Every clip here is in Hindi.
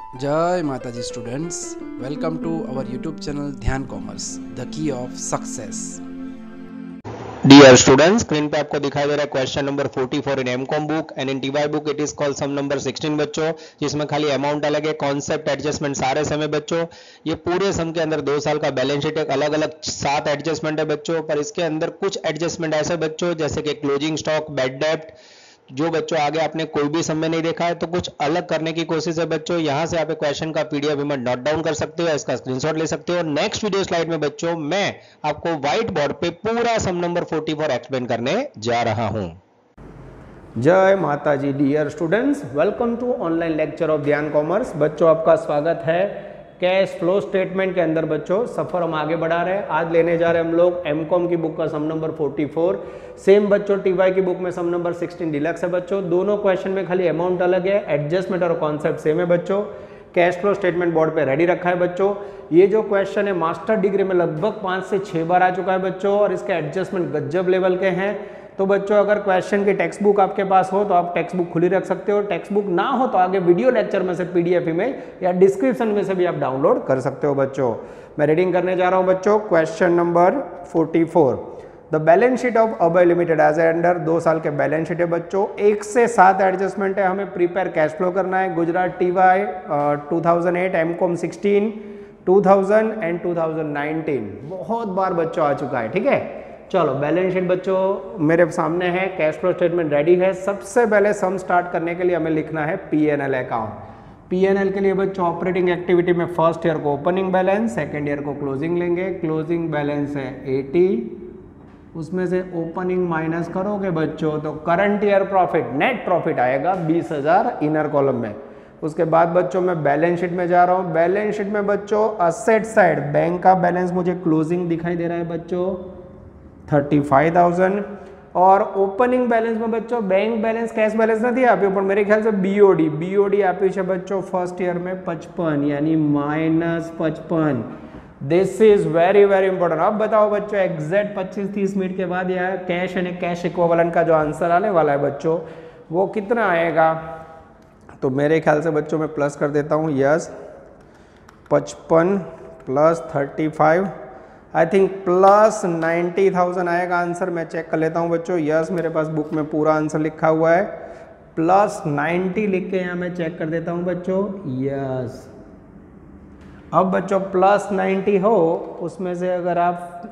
जय माता जी students, welcome to our YouTube channel Dhyan commerce, the key of success. Dear students, screen पे आपको दिखाई दे रहा है question number 44 in MCom book and in TY book it is called sum number 16 बच्चों, जिसमें खाली अमाउंट अलग है, कॉन्सेप्ट एडजस्टमेंट सारे सम है बच्चों। ये पूरे सम के अंदर 2 साल का बैलेंस शीट एक अलग अलग 7 एडजस्टमेंट है बच्चों, पर इसके अंदर कुछ एडजस्टमेंट ऐसे बच्चों जैसे कि क्लोजिंग स्टॉक, बैड डेब्ट, जो बच्चों आगे आपने कोई भी समय नहीं देखा है, तो कुछ अलग करने की कोशिश है बच्चों। यहां से आप क्वेश्चन का पीडीएफ इमेज नोट डाउन कर सकते हो, इसका स्क्रीनशॉट ले सकते हो। नेक्स्ट वीडियो स्लाइड में बच्चों मैं आपको व्हाइट बोर्ड पे पूरा सम नंबर 44 एक्सप्लेन करने जा रहा हूं। जय माता जी। Dear students, welcome to online lecture of Dhyan commerce. बच्चों आपका स्वागत है कैश फ्लो स्टेटमेंट के अंदर। बच्चों सफर हम आगे बढ़ा रहे हैं। आज लेने जा रहे हैं हम लोग एमकॉम की बुक का सम नंबर 44। सेम बच्चों टीवाई की बुक में सम नंबर 16 डिलक्स है बच्चों। दोनों क्वेश्चन में खाली अमाउंट अलग है, एडजस्टमेंट और कॉन्सेप्ट सेम है बच्चों। कैश फ्लो स्टेटमेंट बोर्ड पे रेडी रखा है बच्चों। ये जो क्वेश्चन है मास्टर डिग्री में लगभग 5 से 6 बार आ चुका है बच्चों, और इसके एडजस्टमेंट गजब लेवल के हैं। तो बच्चों अगर क्वेश्चन की टेक्स्ट बुक आपके पास हो तो आप टेक्स्ट बुक खुली रख सकते हो। टेक्स्ट बुक ना हो तो आगे वीडियो लेक्चर में से पीडीएफ इमेज या डिस्क्रिप्शन में से भी आप डाउनलोड कर सकते हो बच्चों। मैं रीडिंग करने जा रहा हूं बच्चों question number 44। The balance sheet of Abhay limited as under 2 साल के बैलेंस शीट है बच्चों। 1 से 7 एडजस्टमेंट है, हमें प्रिपेयर कैश फ्लो करना है। गुजरात टीवाई 2008, एमकॉम 16, 2000 एंड 2019 बहुत बार बच्चों आ चुका है। ठीक है, चलो बैलेंस शीट बच्चों मेरे सामने है, कैश फ्लो स्टेटमेंट रेडी है। सबसे पहले सम स्टार्ट करने के लिए हमें लिखना है पीएनएल अकाउंट। पीएनएल के लिए बच्चों ऑपरेटिंग एक्टिविटी में फर्स्ट ईयर को ओपनिंग बैलेंस, सेकेंड ईयर को क्लोजिंग लेंगे। क्लोजिंग बैलेंस है 80, उसमें से ओपनिंग माइनस करोगे बच्चों तो current year profit, net profit आएगा 20,000 इनर कॉलम में। उसके बाद बच्चों मैं बैलेंस शीट में जा रहा हूँ। बैलेंस शीट में बच्चों असेट साइड बैंक का बैलेंस मुझे क्लोजिंग दिखाई दे रहा है बच्चों 35,000, और ओपनिंग बैलेंस में बच्चों बैंक बैलेंस कैश बैलेंस नहीं दिया आप, मेरे ख्याल से बीओडी आप बच्चों फर्स्ट ईयर में 55 यानी -55। This is very very important. अब बताओ बच्चों एग्जैक्ट 25-30 मिनट के बाद यह कैश यानी कैश इक्विवेलेंट का जो आंसर आने वाला है बच्चों वो कितना आएगा, तो मेरे ख्याल से बच्चों मैं प्लस कर देता हूँ। Yes 55 plus 35 I think plus 90,000 आएगा आंसर। मैं चेक कर लेता हूँ बच्चों। यस मेरे पास बुक में पूरा आंसर लिखा हुआ है, प्लस 90 लिख के यहाँ मैं चेक कर देता हूँ बच्चों। यस अब बच्चों प्लस 90 हो, उसमें से अगर आप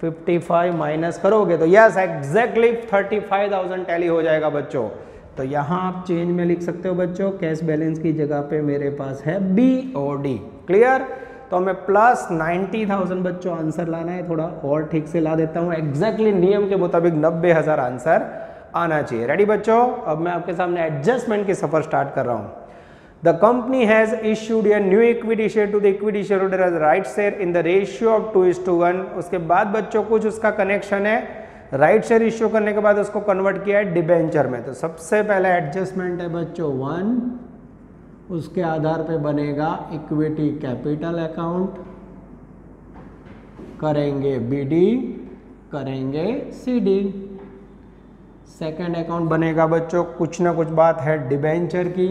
55 माइनस करोगे तो यस एग्जैक्टली 35,000 टैली हो जाएगा बच्चों। तो यहाँ आप चेंज में लिख सकते हो बच्चों, कैश बैलेंस की जगह पे मेरे पास है बीओडी। क्लियर, तो हमें प्लस 90,000 बच्चों आंसर लाना है। थोड़ा और ठीक से ला देता हूँ, एग्जैक्टली नियम के मुताबिक 90,000 आंसर आना चाहिए। रेडी बच्चों, अब मैं आपके सामने एडजस्टमेंट की सफर स्टार्ट कर रहा हूँ। The company has issued a new equity share to the equity share holder as right share in the ratio of 2:1। उसके बाद बच्चों कुछ उसका कनेक्शन है, राइट शेयर इश्यू करने के बाद उसको कन्वर्ट किया है डिबेंचर में। तो सबसे पहले एडजस्टमेंट है बच्चों 1, उसके आधार पे बनेगा इक्विटी कैपिटल अकाउंट, करेंगे बीडी, करेंगे सीडी। सेकंड अकाउंट बनेगा बच्चों कुछ ना कुछ बात है डिबेंचर की,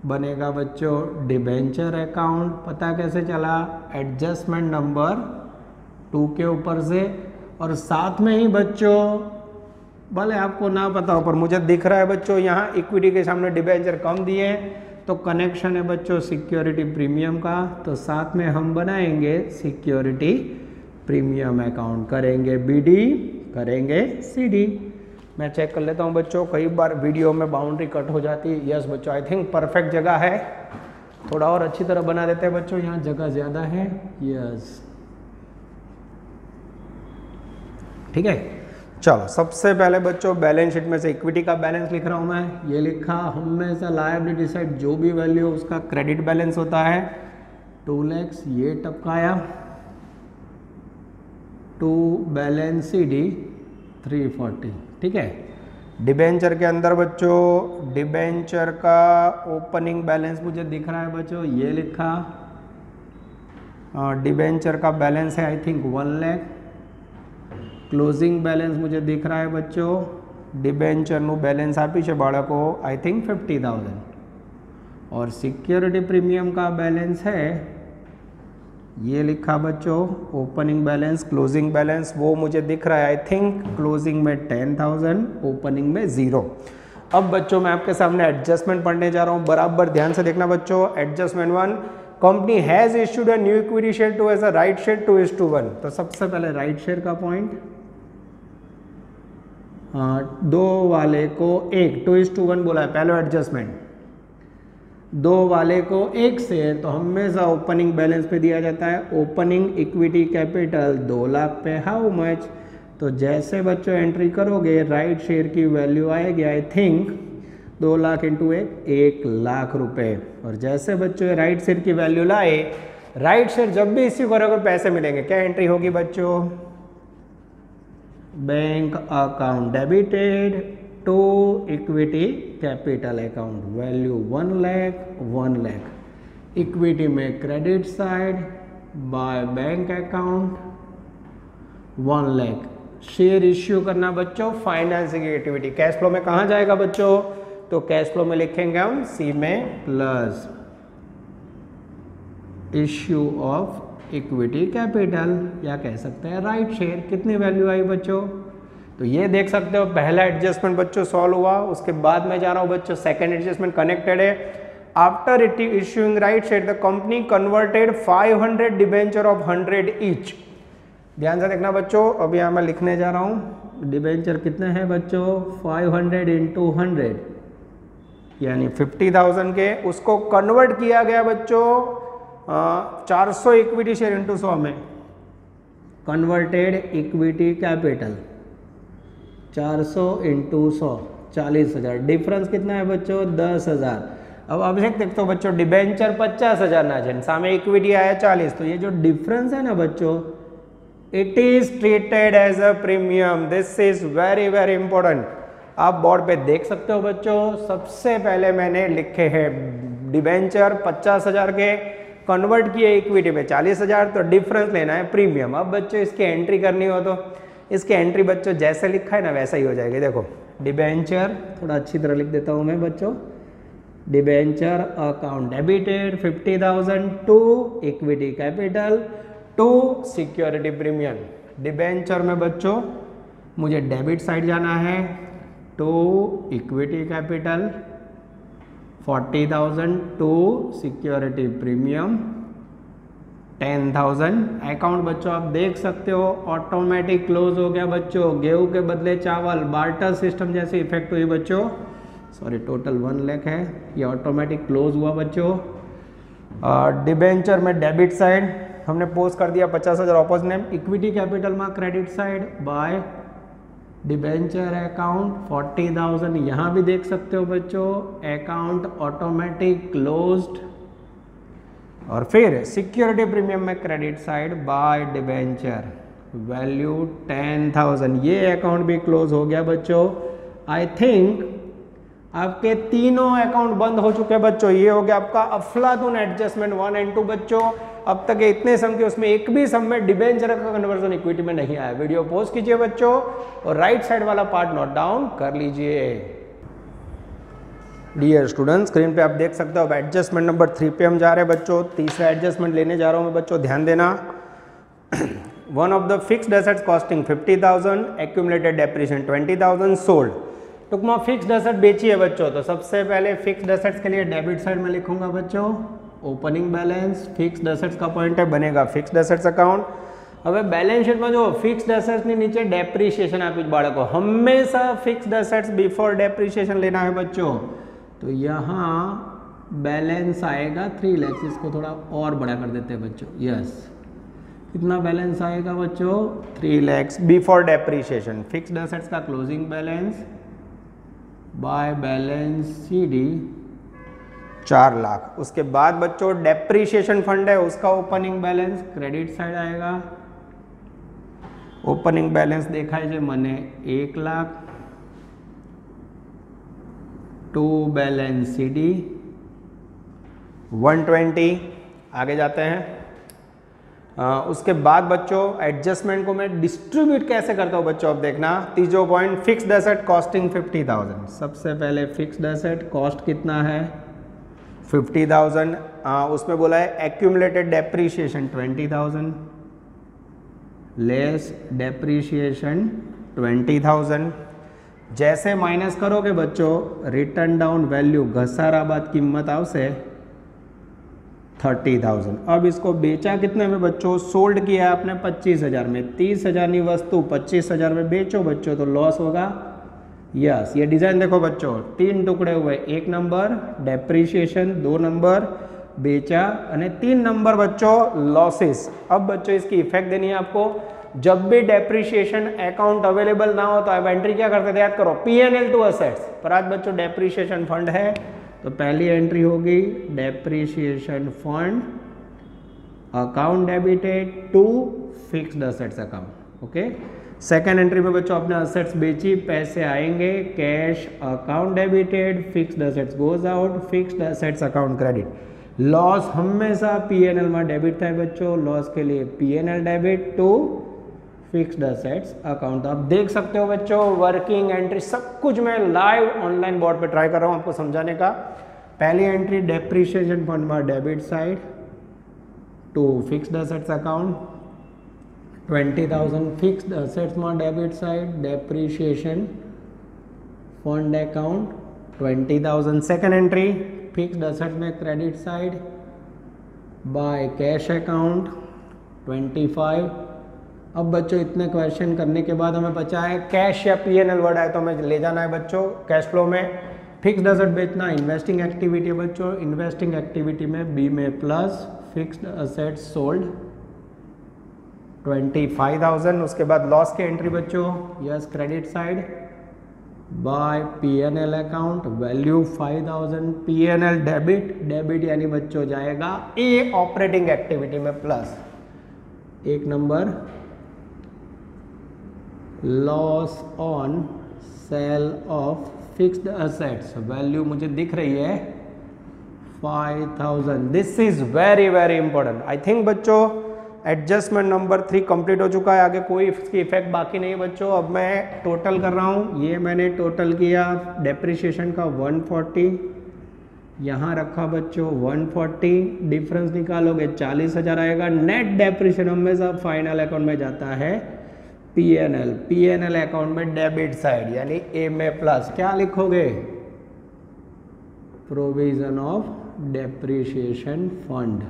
बनेगा बच्चों डिबेंचर अकाउंट। पता कैसे चला, एडजस्टमेंट नंबर 2 के ऊपर से। और साथ में ही बच्चों भले आपको ना पता हो पर मुझे दिख रहा है बच्चों यहाँ इक्विटी के सामने डिबेंचर कम दिए, तो कनेक्शन है बच्चों सिक्योरिटी प्रीमियम का, तो साथ में हम बनाएंगे सिक्योरिटी प्रीमियम अकाउंट, करेंगे बीडी, करेंगे सीडी। मैं चेक कर लेता हूँ बच्चों, कई बार वीडियो में बाउंड्री कट हो जाती है। यस बच्चों आई थिंक परफेक्ट जगह है, थोड़ा और अच्छी तरह बना देते हैं बच्चों, यहाँ जगह ज़्यादा है। यस ठीक है, चलो सबसे पहले बच्चों बैलेंस शीट में से इक्विटी का बैलेंस लिख रहा हूं मैं। ये लिखा, हमेशा लायबिलिटी साइड जो भी वैल्यू उसका क्रेडिट बैलेंस होता है 2 लाख, ये टपकाया। To balance CD 340। ठीक है, डिबेंचर के अंदर बच्चों डिबेंचर का ओपनिंग बैलेंस मुझे दिख रहा है बच्चों, ये लिखा। डिबेंचर का बैलेंस है I think 1 lakh. Closing balance मुझे दिख रहा है बच्चों, डिबेंचर નું બેલેન્સ આપી છે બાળકો आई थिंक 50,000। और सिक्योरिटी प्रीमियम का बैलेंस है ये लिखा बच्चों, ओपनिंग बैलेंस क्लोजिंग बैलेंस वो मुझे दिख रहा है, आई थिंक क्लोजिंग में 10,000, ओपनिंग में 0। अब बच्चों मैं आपके सामने एडजस्टमेंट पढ़ने जा रहा हूँ, बराबर ध्यान से देखना बच्चों। Adjustment 1, company has issued a new equity share to as a right share 2:1। तो सबसे पहले राइट शेयर का पॉइंट, 2 वाले को 1, 2:1 बोला है पहले एडजस्टमेंट, 2 वाले को 1 शेयर, तो हमेशा ओपनिंग बैलेंस पे दिया जाता है। ओपनिंग इक्विटी कैपिटल 2 लाख पे हाउ मच, तो जैसे बच्चों एंट्री करोगे राइट शेयर की वैल्यू आएगी I think 2 lakh into 1 lakh रुपए। और जैसे बच्चों राइट शेयर की वैल्यू लाए, राइट शेयर जब भी इश्यू करोगे पैसे मिलेंगे, क्या एंट्री होगी बच्चों, bank account debited to equity capital account, value 1 lakh, equity में credit side by bank account 1 lakh. Share issue करना बच्चों फाइनेंसिंग एक्टिविटी, कैश फ्लो में कहाँ जाएगा बच्चों, तो कैश फ्लो में लिखेंगे हम सी में plus issue of equity capital, या कह सकते हैं राइट शेयर। कितनी वैल्यू आई बच्चों, तो ये देख सकते हो पहला एडजस्टमेंट बच्चों सॉल्व हुआ। उसके बाद मैं जा रहा हूँ बच्चों सेकंड एडजस्टमेंट कनेक्टेड है। After issuing right share the company converted 500 debenture of 100 each. ध्यान से देखना बच्चों, अभी यहाँ मैं लिखने जा रहा हूँ डिबेंचर कितने हैं बच्चों, 500 इंटू 100 यानी 50,000 के, उसको कन्वर्ट किया गया बच्चों 400 इक्विटी शेयर इंटू 100 में, converted equity capital 400 into 100 40,000, difference कितना है बच्चों 10,000। अब ऑब्जेक्ट देखते हो बच्चों, डिबेंचर 50,000 ना जन, सामने इक्विटी आया 40, तो ये जो डिफरेंस है ना बच्चों, it is treated as a premium. This is very very important. आप बोर्ड पे देख सकते हो बच्चों, सबसे पहले मैंने लिखे हैं डिबेंचर 50,000 के, कन्वर्ट किए इक्विटी में 40,000, तो डिफरेंस लेना है प्रीमियम। अब बच्चों इसकी एंट्री करनी हो तो इसकी एंट्री बच्चों जैसे लिखा है ना वैसा ही हो जाएगी। देखो डिबेंचर, थोड़ा अच्छी तरह लिख देता हूँ मैं बच्चों, debenture account debited 50,000 to equity capital to security premium. Debenture में बच्चों मुझे डेबिट साइड जाना है, to equity capital 40,000 to security premium 10,000। Account बच्चों आप देख सकते हो ऑटोमेटिक क्लोज हो गया बच्चों, गेहूं के बदले चावल, बार्टर सिस्टम जैसी इफेक्ट हुई बच्चों, सॉरी टोटल 1 लाख है, ये ऑटोमेटिक क्लोज हुआ बच्चों। डिबेंचर में डेबिट साइड हमने पोस्ट कर दिया 50,000 ऑपोजिट नेम, इक्विटी कैपिटल में credit side bye debenture account 40,000, यहाँ भी देख सकते हो बच्चों अकाउंट ऑटोमेटिक क्लोज्ड। और फिर सिक्योरिटी प्रीमियम में credit side bye debenture value 10,000, ये अकाउंट भी क्लोज हो गया बच्चों। आई थिंक आपके तीनों अकाउंट बंद हो चुके हैं बच्चों। ये हो गया आपका अफलातून एडजस्टमेंट 1 एंड 2 सम। अब तक इतने सम के उसमें एक भी सम में डिबेंचर का कन्वर्जन इक्विटी में नहीं आया। वीडियो पॉज कीजिए बच्चों और राइट साइड वाला पार्ट नोट डाउन कर लीजिए। डियर स्टूडेंट, स्क्रीन पे आप देख सकते हो अब एडजस्टमेंट नंबर 3 पे हम जा रहे हैं बच्चों। तीसरा एडजस्टमेंट लेने जा रहा हूँ मैं बच्चों, ध्यान देना। One of the fixed assets costing 50,000, accumulated depreciation 20,000 sold. टुकमा फिक्स्ड एसेट बेची है बच्चों, तो सबसे पहले फिक्स्ड एसेट्स के लिए डेबिट साइड में लिखूंगा बच्चों ओपनिंग बैलेंस, फिक्स्ड एसेट्स का पॉइंट है बनेगा फिक्स्ड एसेट्स अकाउंट। હવે બેલેન્સ શીટમાં જો ફિક્સ્ડ એસેટ્સની નીચે ડેપ્રિસિએશન આપ્યું છે બાળકો, હંમેશા ફિક્સ્ડ એસેટ્સ બિફોર ડેપ્રિસિએશન लेना है बच्चों। तो यहाँ बैलेंस आएगा 3 लाख, इसको थोड़ा और बड़ा कर देते हैं बच्चों। यस, कितना बैलेंस आएगा बच्चों 3 lakh before depreciation. Fixed assets का closing balance by balance CD 4 lakh. उसके बाद बच्चों डेप्रिसिएशन फंड है उसका ओपनिंग बैलेंस क्रेडिट साइड आएगा। ओपनिंग बैलेंस देखा है मैंने 1 लाख टू बैलेंस सीडी 120। आगे जाते हैं। उसके बाद बच्चों एडजस्टमेंट को मैं डिस्ट्रीब्यूट कैसे करता हूँ बच्चों, अब देखना। तीसरा पॉइंट फिक्स्ड एसेट कॉस्टिंग 50,000। सबसे पहले फिक्स्ड एसेट कॉस्ट कितना है 50,000, उसमें बोला है एक्यूमुलेटेड डेप्रीशिएशन 20,000, लेस डेप्रीशिएशन 20,000। जैसे माइनस करोगे बच्चों रिटर्न डाउन वैल्यू घसारा बाद कीमत आवશે 30,000। अब इसको बेचा कितने में बच्चों? सोल्ड किया आपने 25,000 में। 30,000 की वस्तु 25,000 में बेचो बच्चों तो लॉस होगा। यस, ये डिजाइन देखो बच्चों, 3 टुकड़े हुए, 1 नंबर डेप्रीशिएशन, 2 नंबर बेचा और 3 नंबर बच्चों लॉसेस। अब बच्चों इसकी इफेक्ट देनी है आपको। जब भी डेप्रीशिएशन अकाउंट अवेलेबल ना हो तो आप एंट्री क्या करते थे? याद करो, P&L टू असेट्स। पर आज बच्चों डेप्रीशिएशन फंड है तो पहली एंट्री होगी depreciation fund account debited to fixed assets account. Okay, second entry में बच्चों आपने असेट्स बेची, पैसे आएंगे, cash account debited, fixed assets goes out, fixed assets account credit. Loss हमेशा P&L में डेबिट था बच्चों, लॉस के लिए P&L debit to fixed assets account. आप देख सकते हो बच्चों वर्किंग एंट्री सब कुछ मैं लाइव ऑनलाइन बोर्ड पे ट्राई कर रहा हूँ आपको समझाने का। पहली एंट्री डेप्रीशिएशन फंड में debit side to fixed assets account 20,000, fixed assets में debit side depreciation fund account 20,000। Second entry fixed assets में credit side by cash account 25। अब बच्चों इतने क्वेश्चन करने के बाद हमें बचा है कैश या P&L वर्ड आए तो हमें ले जाना है बच्चों कैश फ्लो में। फिक्स्ड असेट बेचना इन्वेस्टिंग एक्टिविटी है बच्चों, इन्वेस्टिंग एक्टिविटी में बी में प्लस फिक्स्ड असेट सोल्ड 25,000। उसके बाद लॉस की एंट्री बच्चों, yes credit side bye P&L account value 5,000, P&L debit, debit यानी बच्चों जाएगा ए ऑपरेटिंग एक्टिविटी में plus. 1 number loss on sale of fixed assets, value मुझे दिख रही है 5,000। This is very very important. I think बच्चों एडजस्टमेंट नंबर 3 कंप्लीट हो चुका है, आगे कोई इसकी इफेक्ट बाकी नहीं है बच्चों। अब मैं टोटल कर रहा हूँ, ये मैंने टोटल किया डेप्रीशिएशन का 140, यहाँ रखा बच्चों 140, डिफरेंस निकालोगे 40,000 आएगा। नेट डेप्रीशिएशन हमेशा फाइनल अकाउंट में जाता है P&L अकाउंट में डेबिट साइड यानी ए में प्लस क्या लिखोगे? प्रोविजन ऑफ डेप्रीशिएशन फंड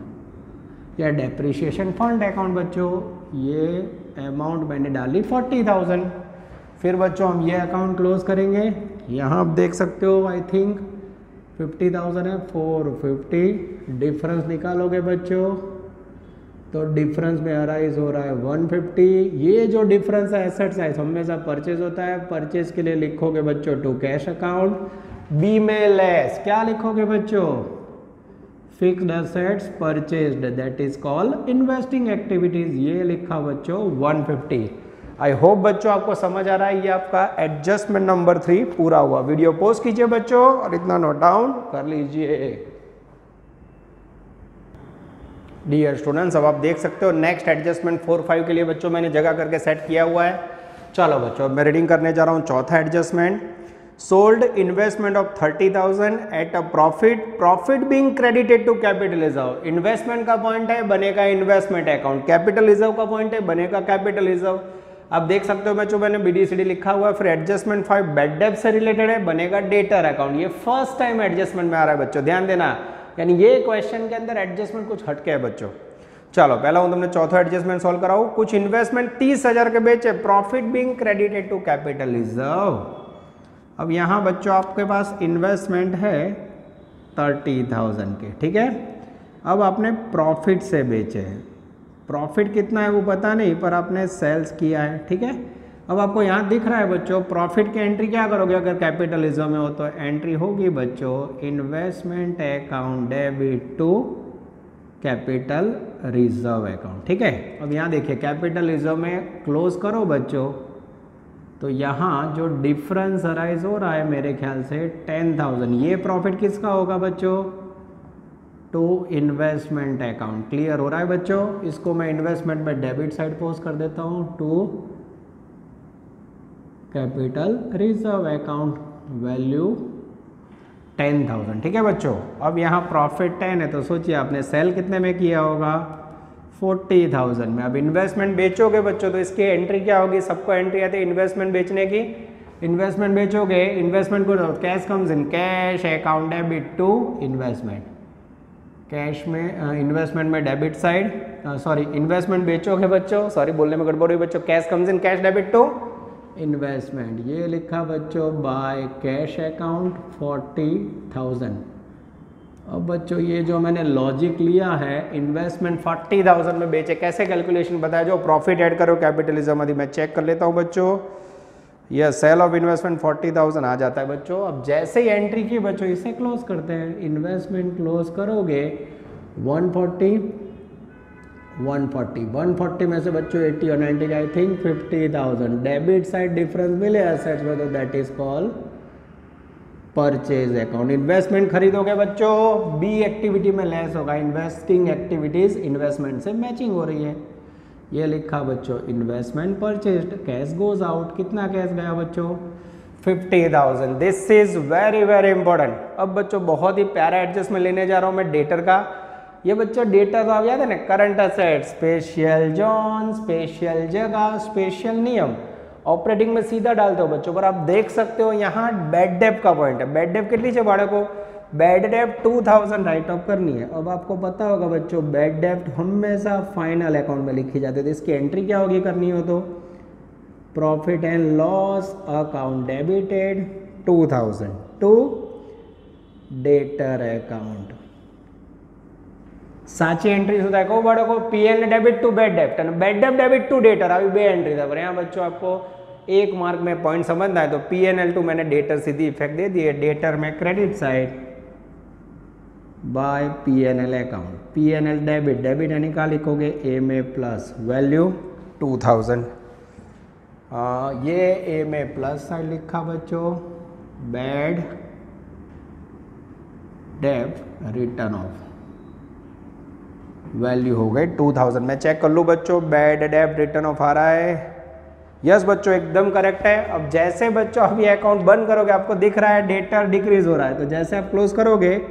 या डेप्रीशिएशन फंड अकाउंट बच्चों। ये अमाउंट मैंने डाली 40,000। फिर बच्चों हम ये अकाउंट क्लोज करेंगे। यहाँ आप देख सकते हो आई थिंक 50,000 है, 450, डिफरेंस निकालोगे बच्चों तो डिफरेंस में अराइज हो रहा है 150। ये जो डिफरेंस है एसेट्स है हमेशा परचेज होता है, परचेज के लिए लिखोगे बच्चों टू कैश अकाउंट। बी में लेस क्या लिखोगे बच्चों? Fixed assets purchased, that is called investing activities. ये लिखा बच्चों 150। आई होप बच्चों आपको समझ आ रहा है। ये आपका एडजस्टमेंट नंबर 3 पूरा हुआ। वीडियो पॉज कीजिए बच्चों और इतना नोट डाउन कर लीजिए। डियर स्टूडेंट्स अब आप देख सकते हो नेक्स्ट एडजस्टमेंट 4, 5 के लिए बच्चों मैंने जगह करके सेट किया हुआ है। चलो बच्चों मैं रीडिंग करने जा रहा हूँ चौथा adjustment. Sold investment of 30,000 at a profit, profit being credited to capital reserve. Investment का पॉइंट है बनेगा इन्वेस्टमेंट अकाउंट, कैपिटल रिजर्व का पॉइंट है बनेगा कैपिटल रिजर्व। आप देख सकते हो बच्चों मैंने BDCD लिखा हुआ है। फिर एडजस्टमेंट 5 बैड डेब्ट से रिलेटेड है बनेगा डेटर अकाउंट। ये फर्स्ट टाइम एडजस्टमेंट में आ रहा है बच्चों, ध्यान देना। यानी ये क्वेश्चन के अंदर एडजस्टमेंट कुछ हटके है बच्चों। चलो पहला हूं तुमने चौथा एडजस्टमेंट सॉल्व कराओ। कुछ इन्वेस्टमेंट 30,000 के बेचे, profit being credited to capital reserve. अब यहां बच्चों आपके पास इन्वेस्टमेंट है 30,000 के, ठीक है। अब आपने प्रॉफिट से बेचे हैं, प्रॉफिट कितना है वो पता नहीं पर आपने सेल्स किया है, ठीक है। अब आपको यहाँ दिख रहा है बच्चों प्रॉफिट की एंट्री क्या करोगे अगर कैपिटल रिजर्व में हो तो? एंट्री होगी बच्चों investment account debit to capital reserve account, ठीक है। अब यहाँ देखिए कैपिटल रिजर्व में क्लोज करो बच्चों तो यहाँ जो डिफरेंस अराइज हो रहा है मेरे ख्याल से 10,000, ये प्रॉफिट किसका होगा बच्चों? To investment account. क्लियर हो रहा है बच्चों? इसको मैं इन्वेस्टमेंट में डेबिट साइड पोस्ट कर देता हूँ to capital reserve account, value 10,000, ठीक है बच्चों। अब यहाँ प्रॉफिट 10 है तो सोचिए आपने सेल कितने में किया होगा, 40,000 में। अब इन्वेस्टमेंट बेचोगे बच्चों तो इसकी एंट्री क्या होगी, सबको एंट्री आती है इन्वेस्टमेंट बेचने की। इन्वेस्टमेंट बेचोगे, इन्वेस्टमेंट को cash comes in, cash account debit to investment, cash में इन्वेस्टमेंट में डेबिट साइड, सॉरी इन्वेस्टमेंट बेचोगे बच्चों, सॉरी बोलने में गड़बड़ हुई बच्चों, cash comes in cash debit to investment. ये लिखा बच्चों बाय कैश अकाउंट 40,000। अब बच्चों ये जो मैंने लॉजिक लिया है, इन्वेस्टमेंट 40,000 में बेचे, कैसे कैलकुलेशन बताया, जो प्रॉफिट ऐड करो कैपिटलिज्म आदि, मैं चेक कर लेता हूँ बच्चों। यह सेल ऑफ इन्वेस्टमेंट 40,000 आ जाता है बच्चों। अब जैसे ही एंट्री की बच्चों इसे क्लोज करते हैं, इन्वेस्टमेंट क्लोज करोगे 140 में से बच्चों 80 और 90 I think 50,000 debit side difference मिले असेट्स में, तो that is called purchase account. Investment खरीदोगे बच्चों, बी एक्टिविटी में लेस होगा, इन्वेस्टिंग एक्टिविटीज इन्वेस्टमेंट से मैचिंग हो रही है। ये लिखा बच्चों investment purchased, cash goes out, कितना कैश गया बच्चों 50,000। This is very very important. अब बच्चों बहुत ही प्यारा एडजस्टमेंट लेने जा रहा हूँ मैं डेटर का। ये बच्चों डेटा तो आप याद है ना, current asset, special zone, special जगह, स्पेशल नियम, ऑपरेटिंग में सीधा डालते हो बच्चों। पर आप देख सकते हो यहाँ बैड डेब्ट का पॉइंट है। बैड डेब्ट कितनी चाहिए बाड़े को, बैड डेब्ट 2000 राइट ऑफ करनी है। अब आपको पता होगा बच्चों बैड डेब्ट हमेशा फाइनल अकाउंट में लिखी जाती है, तो इसकी एंट्री क्या होगी करनी हो तो profit and loss account debited 2000 to debtor account. साची एंट्री सुधा को बड़ो को पीएल डेबिट टू बैड डेब्ट एंड बैड डेब्ट डेबिट टू डेटर, अभी बे एंट्री था। पर यहाँ बच्चों आपको एक मार्क में पॉइंट समझना है, तो पीएनएल टू मैंने डेटर सीधी इफेक्ट दे दिए, डेटर में credit side bye PNL account, PNL debit, debit यानी क्या लिखोगे ए में प्लस वैल्यू 2000, ये ए में प्लस साइड लिखा बच्चों, बैड डेब्ट रिटर्न ऑफ वैल्यू हो गई 2000। मैं चेक कर लूँ बच्चों, बैड डेब्ट रिटर्न ऑफ आ रहा है, यस बच्चों एकदम करेक्ट है। अब जैसे बच्चों अब ये अकाउंट बंद करोगे आपको दिख रहा है डेटर डिक्रीज हो रहा है, तो जैसे आप क्लोज करोगे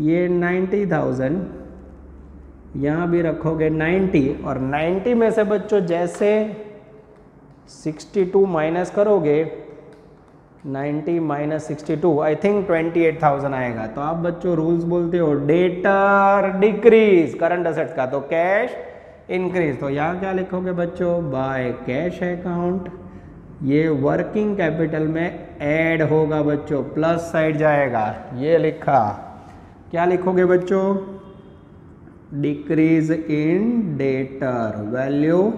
ये 90,000 यहाँ भी रखोगे 90, और 90 में से बच्चों जैसे 62 माइनस करोगे, 90 माइनस 62 आई थिंक 28,000 आएगा। तो आप बच्चों रूल्स बोलते हो डेटर डिक्रीज करंट असेट्स का, तो कैश इंक्रीज। तो यहाँ क्या लिखोगे बच्चों बाय कैश अकाउंट, ये वर्किंग कैपिटल में ऐड होगा बच्चों, प्लस साइड जाएगा, ये लिखा। क्या लिखोगे बच्चों डिक्रीज इन डेटर वैल्यू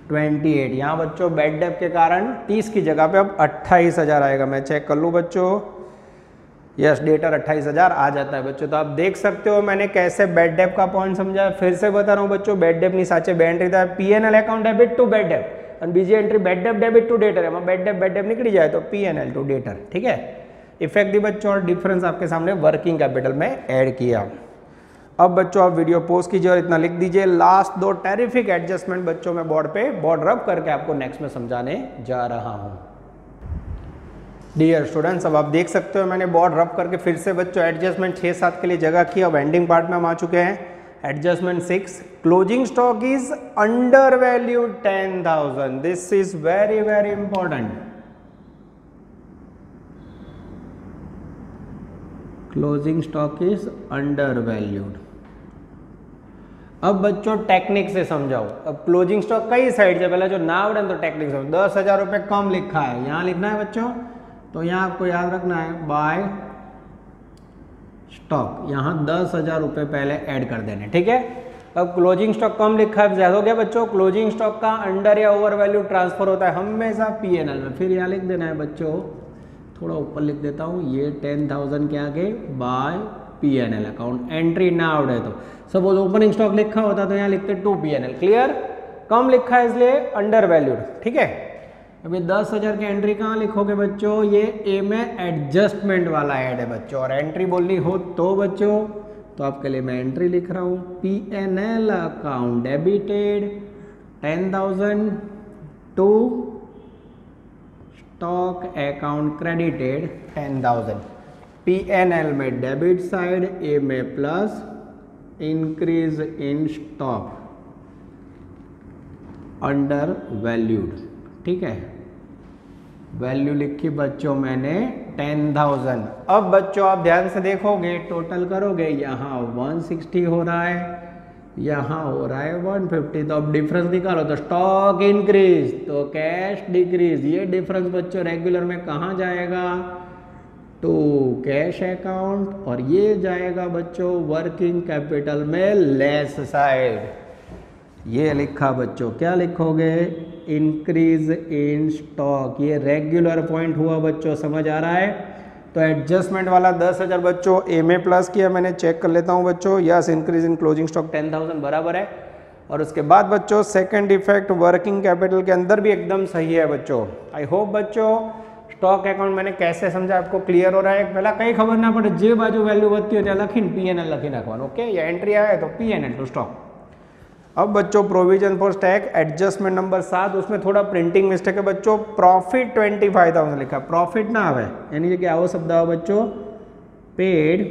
28। यहाँ बच्चों बैड डेब्ट के कारण 30 की जगह पे अब 28,000 आएगा। मैं चेक कर लूँ बच्चों, यस डेटर 28,000 आ जाता है बच्चों। तो आप देख सकते हो मैंने कैसे बैड डेब्ट का पॉइंट समझा। फिर से बता रहा हूँ बच्चों, बैड डेब्ट नहीं साचे बैड एंट्री था, PNL account debit to bad डेब्ट और बीजी एंट्री बैड डेब्ट डेबिट टू डेटर है, बैड डेब्ट निकल जाए तो पीएनएल टू डेटर, ठीक है। इफेक्ट दी बच्चों और डिफरेंस आपके सामने वर्किंग कैपिटल में ऐड किया। अब बच्चों आप वीडियो पोस्ट कीजिए और इतना लिख दीजिए, लास्ट 2 टेरिफिक एडजस्टमेंट बच्चों मैं बोर्ड पे बोर्ड रब करके आपको नेक्स्ट में समझाने जा रहा हूँ। डियर स्टूडेंट्स, अब आप देख सकते हो मैंने बोर्ड रब करके फिर से बच्चों एडजस्टमेंट 6-7 के लिए जगह की। अब एंडिंग पार्ट में हम आ चुके हैं। Adjustment 6, closing stock is under value 10,000। This is very very important. Closing stock is under valued. अब बच्चों टेक्निक से समझाओ। अब क्लोजिंग स्टॉक कई साइड से, पहले जो नाम तो टेक्निक से 10,000 रुपये कम लिखा है, यहाँ लिखना है बच्चों, तो यहाँ आपको याद रखना है बाय स्टॉक, यहाँ 10,000 रुपये पहले ऐड कर देने, ठीक है। अब क्लोजिंग स्टॉक कम लिखा है, ज्यादा हो गया बच्चों। क्लोजिंग स्टॉक का अंडर या ओवर वैल्यू ट्रांसफर होता है हमेशा पीएनएल में। फिर यहाँ लिख देना है बच्चों, थोड़ा ऊपर लिख देता हूँ, ये 10,000 के आगे बाय पीएनएल अकाउंट। एंट्री ना आउट है तो सपोज ओपनिंग स्टॉक लिखा होता तो यहाँ लिखते टू पीएनएल। क्लियर, कम लिखा है इसलिए अंडर वैल्यूड, ठीक है। अभी 10,000 की एंट्री कहाँ लिखोगे बच्चों, ये ए में एडजस्टमेंट वाला ऐड है बच्चों, और एंट्री बोलनी हो तो बच्चों तो आपके लिए मैं एंट्री लिख रहा हूँ, PNL account debited 10,000 to stock account credited 10,000। P&L में डेबिट साइड, ए में plus, increase in stock under valued, ठीक है। वैल्यू लिखी बच्चों मैंने 10,000। अब बच्चों आप ध्यान से देखोगे, टोटल करोगे, यहाँ 160 हो रहा है, यहाँ हो रहा है 150, तो अब डिफरेंस निकालो तो स्टॉक इंक्रीज तो कैश डिक्रीज। ये डिफरेंस बच्चों रेगुलर में कहाँ जाएगा, तो कैश अकाउंट, और ये जाएगा बच्चों वर्किंग कैपिटल में लेस साइड। ये लिखा बच्चों, क्या लिखोगे, इंक्रीज इन स्टॉक। ये रेगुलर पॉइंट हुआ बच्चों, समझ आ रहा है। तो एडजस्टमेंट वाला 10,000 बच्चों ए में प्लस किया मैंने, चेक कर लेता हूँ बच्चों, yes increase in closing stock 10,000 बराबर है। और उसके बाद बच्चों सेकंड इफेक्ट वर्किंग कैपिटल के अंदर भी एकदम सही है बच्चों। आई होप बच्चों स्टॉक अकाउंट मैंने कैसे समझा आपको क्लियर हो रहा है। पहला कहीं खबर ना पड़े, जे बाजू वैल्यू વધતી હોય લખીને P&L લખી નાખવાનું, ओके। या एंट्री आए तो P&L टू स्टॉक। अब बच्चों provision for stack adjustment number 7, उसमें थोड़ा प्रिंटिंग मिस्टेक है बच्चों। प्रॉफिट 25,000 लिखा, प्रॉफिट ना आवे यानी जगह आओ शब्द आओ बच्चों, पेड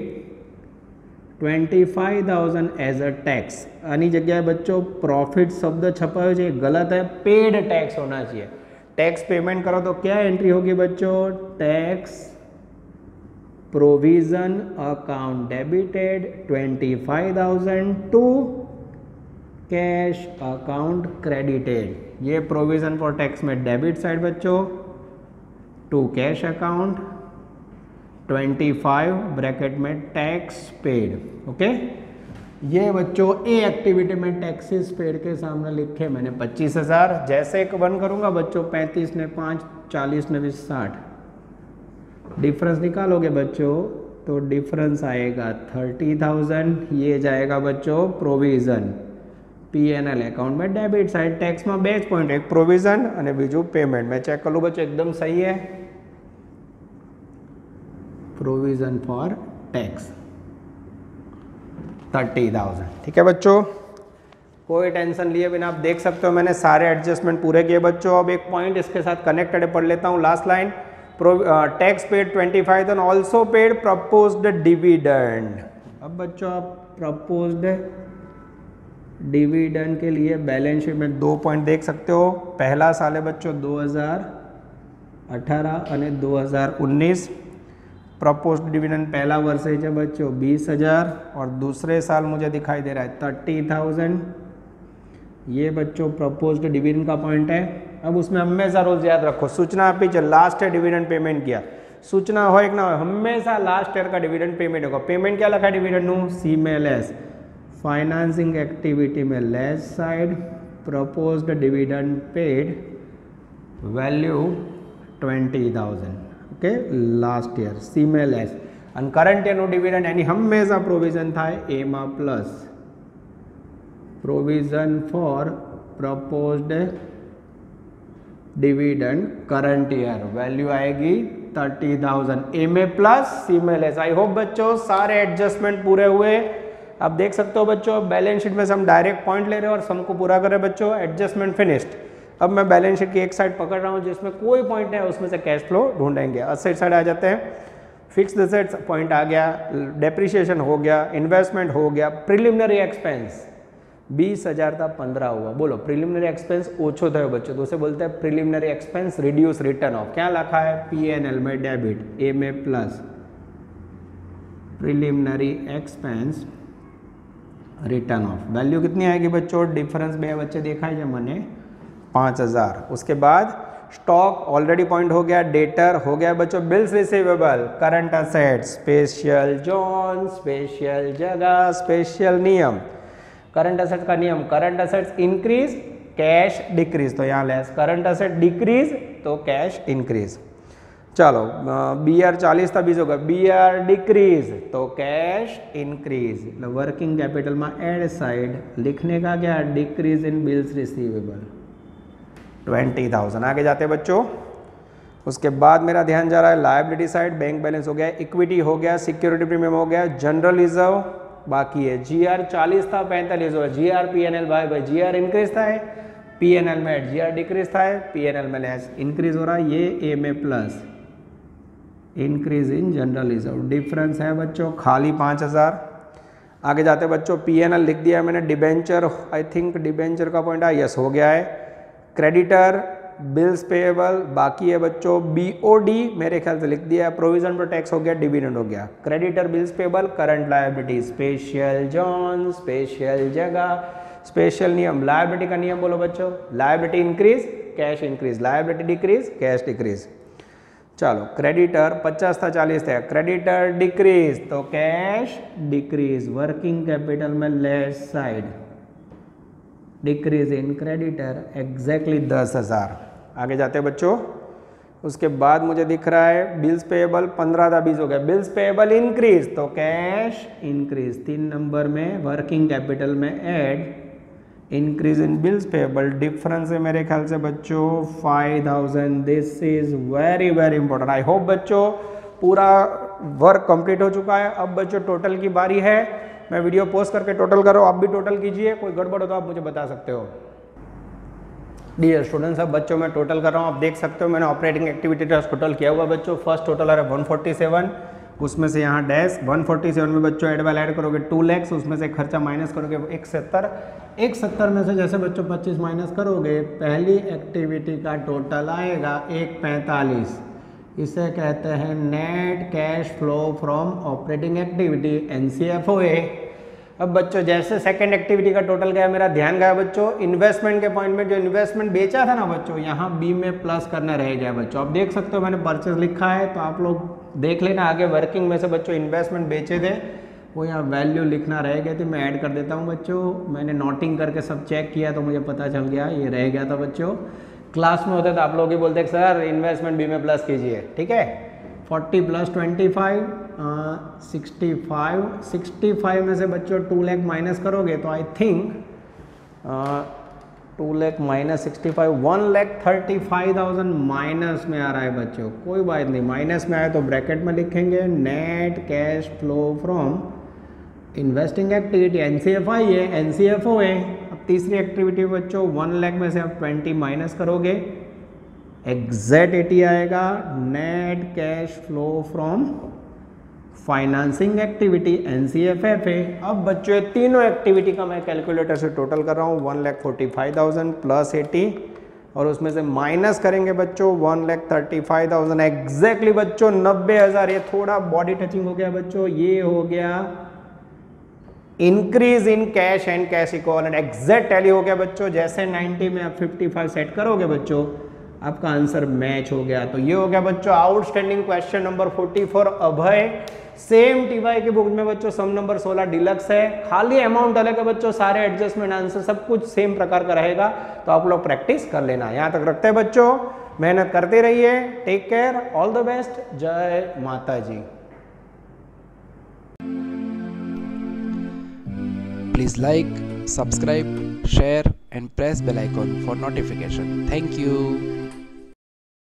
25,000 एज अ टैक्स। आनी जगह बच्चों प्रॉफिट शब्द छपायो है, गलत है, पेड टैक्स होना चाहिए। टैक्स पेमेंट करो तो क्या एंट्री होगी बच्चों, tax provision account debited 25,000 to cash account credited. ये प्रोविजन फॉर टैक्स में डेबिट साइड बच्चों, टू कैश अकाउंट 25 ब्रैकेट में टैक्स पेड, ओके। ये बच्चों ए एक्टिविटी में टैक्सेस पेड के सामने लिखे मैंने 25,000। जैसे एक वन करूंगा बच्चों, 35 ने 5, 40 ने 20, 60। डिफरेंस निकालोगे बच्चों तो डिफरेंस आएगा 30,000। ये जाएगा बच्चों प्रोविजन P&L अकाउंट में डेबिट साइड। टैक्स में 2 पॉइंट, एक प्रोविजन और बीजू पेमेंट। मैं चेक कर लूँ बच्चों एकदम सही है। प्रोविजन फॉर टैक्स 30,000, ठीक है बच्चों। कोई टेंशन लिए बिना आप देख सकते हो मैंने सारे एडजस्टमेंट पूरे किए बच्चों। अब एक पॉइंट इसके साथ कनेक्टेड है, पढ़ लेता हूँ last line. Tax paid 25,000 also paid proposed dividend. अब बच्चों आप प्रपोज्ड डिविडेंड के लिए बैलेंस शीट में 2 पॉइंट देख सकते हो। पहला साल है बच्चों 2018 और 2019। प्रपोज्ड डिविडेंड पहला वर्ष है बच्चों 20,000 और दूसरे साल मुझे दिखाई दे रहा है 30,000। ये बच्चों प्रपोज्ड डिविडेंड का पॉइंट है। अब उसमें हमेशा रोज याद रखो, सूचना आप पीछे लास्ट ईयर डिविडेंड पेमेंट किया, सूचना हो एक ना हो, हमेशा लास्ट ईयर का डिविडेंड पेमेंट होगा। पेमेंट क्या लिखा है डिविडेंड नु, सी में लेस, फाइनेंसिंग एक्टिविटी में less side, proposed dividend paid value 20,000, okay last year, C में लेस। અને કરંટ યરનું ડિવિડન્ડ એની હંમેશા પ્રોવિઝન થાય એમાં plus provision four proposed dividend current year value आएगी 30,000 ए में प्लस सी में लेस। आई होप बच्चों सारे एडजस्टमेंट पूरे हुए। अब देख सकते हो बच्चों बैलेंस शीट में से हम डायरेक्ट पॉइंट ले रहे हैं और सम को पूरा कर रहे हैं बच्चों। Adjustment finished. अब मैं बैलेंस शीट की एक साइड पकड़ रहा हूं जिसमें कोई पॉइंट नहीं है, उसमें से कैश फ्लो ढूंढेंगे। असेट साइड आ जाते हैं। फिक्स्ड असेट्स पॉइंट आ गया, डेप्रिसिएशन हो गया, इन्वेस्टमेंट हो गया, प्रिलिमिनरी एक्सपेंस 20,000 था 15 हुआ। बोलो प्रिलिमिनरी एक्सपेंस ओछो थयो बच्चों, तो उसे बोलते हैं preliminary expense reduce return of. क्या लिखा है P&L में डेबिट, ए में plus preliminary expense return of. Value कितनी आएगी बच्चों, डिफरेंस बे बच्चे देखा है मैंने 5,000। उसके बाद स्टॉक ऑलरेडी पॉइंट हो गया, डेटर हो गया बच्चों, bills receivable, current assets, special zone, special जगह, स्पेशल नियम। करंट असेट का नियम, current assets increase cash decrease, तो यहाँ लेस, करंट असेट डिक्रीज तो कैश इंक्रीज। चलो BR 40 था 20 होगा, BR डिक्रीज तो कैश इंक्रीज। वर्किंग कैपिटल में एड साइड लिखने का क्या, डिक्रीज इन बिल्स रिसीवेबल 20,000। आगे जाते हैं बच्चों। उसके बाद मेरा ध्यान जा रहा है लायबिलिटी साइड, बैंक बैलेंस हो गया, इक्विटी हो गया, सिक्योरिटी प्रीमियम हो गया, जनरल रिजर्व बाकी है। GR 40 था 45 होगा, GR P&L भाई GR इंक्रीज था है, P&L में GR डिक्रीज था है, P&L में लेस इंक्रीज हो रहा है। ये ए में plus increase in general reserve, difference है बच्चों खाली 5000। आगे जाते बच्चों पीएनएल लिख दिया है मैंने, डिबेंचर, आई थिंक डिबेंचर का पॉइंट यस हो गया है। क्रेडिटर, बिल्स पेएबल बाकी है बच्चों, बीओडी मेरे ख्याल से लिख दिया है, प्रोविजन पर टैक्स हो गया, डिविडेंड हो गया। Creditor, bills payable, current liability, special zone, special जगह, स्पेशल नियम, लायबिलिटी का नियम बोलो बच्चों, liability increase cash increase, liability decrease cash decrease. चलो क्रेडिटर 50 था 40 था, क्रेडिटर डिक्रीज तो कैश डिक्रीज, वर्किंग कैपिटल में left side decrease in creditor exactly 10,000। आगे जाते हैं बच्चों, उसके बाद मुझे दिख रहा है बिल्स पेएबल 15 था 20 हो गया, बिल्स पेएबल इंक्रीज तो कैश इंक्रीज, 3 नंबर में वर्किंग कैपिटल में add, increase in bills payable, difference है मेरे ख्याल से बच्चों 5000। This is very very important. I hope बच्चों पूरा वर्क कंप्लीट हो चुका है। अब बच्चों टोटल की बारी है, मैं वीडियो पोस्ट करके टोटल करो, आप भी टोटल कीजिए, कोई गड़बड़ हो तो आप मुझे बता सकते हो। डियर स्टूडेंट्स, अब बच्चों मैं टोटल कर रहा हूँ, आप देख सकते हो मैंने ऑपरेटिंग एक्टिविटी टोटल किया हुआ बच्चों। फर्स्ट टोटल आ रहा है 147, उसमें से यहाँ डैश 147 में बच्चों एड वाला ऐड करोगे 2 लाख, उसमें से खर्चा माइनस करोगे 170 में से जैसे बच्चों 25 माइनस करोगे, पहली एक्टिविटी का टोटल आएगा 145, इसे कहते हैं net cash flow from operating activity, NCFOA। अब बच्चों जैसे सेकंड एक्टिविटी का टोटल गया, मेरा ध्यान गया बच्चों इन्वेस्टमेंट के पॉइंट में, जो इन्वेस्टमेंट बेचा था ना बच्चों, यहाँ बी में प्लस करना रह गया बच्चों। आप देख सकते हो मैंने परचेज लिखा है, तो आप लोग देख लेना आगे, वर्किंग में से बच्चों इन्वेस्टमेंट बेचे थे वो यहाँ वैल्यू लिखना रह गया थी, मैं ऐड कर देता हूँ बच्चों। मैंने नोटिंग करके सब चेक किया तो मुझे पता चल गया ये रह गया था बच्चों। क्लास में होते तो आप लोग ही बोलते सर इन्वेस्टमेंट बी में प्लस कीजिए, ठीक है। 40 + 25 65 में से बच्चों 2 लाख माइनस करोगे तो I think 2 lakh minus 65 1,35,000 minus में आ रहा है बच्चों। कोई बात नहीं, माइनस में आए तो ब्रैकेट में लिखेंगे net cash flow from investing activity, NCFOA। अब तीसरी एक्टिविटी बच्चों 1 लाख में से आप 20 माइनस करोगे, एग्जैक्ट 80 आएगा, net cash flow from financing activity, NCFFA। अब बच्चों तीनों एक्टिविटी का मैं कैलकुलेटर से टोटल कर रहा हूँ 1,45,000 + 80 और उसमें से माइनस करेंगे बच्चों 1,35,000 एग्जैक्टली बच्चों 90,000। ये थोड़ा बॉडी टचिंग हो गया बच्चों, ये हो गया increase in cash and cash equivalent, exact tally हो गया बच्चों। जैसे 90 में आप 55 सेट करोगे बच्चों, आपका आंसर मैच हो गया। तो ये हो गया बच्चों आउटस्टैंडिंग क्वेश्चन नंबर 44 अभय। सेम टीवाई की बुक में बच्चों सम नंबर 16 डिलक्स है, खाली अमाउंट अलग है बच्चों, सारे एडजस्टमेंट आंसर सब कुछ सेम प्रकार का रहेगा, तो आप लोग प्रैक्टिस कर लेना। यहाँ तक रखते हैं बच्चों, मेहनत करते रहिए, take care, all the best, जय माता जी। Please like, subscribe, share and press bell icon for notification. Thank you.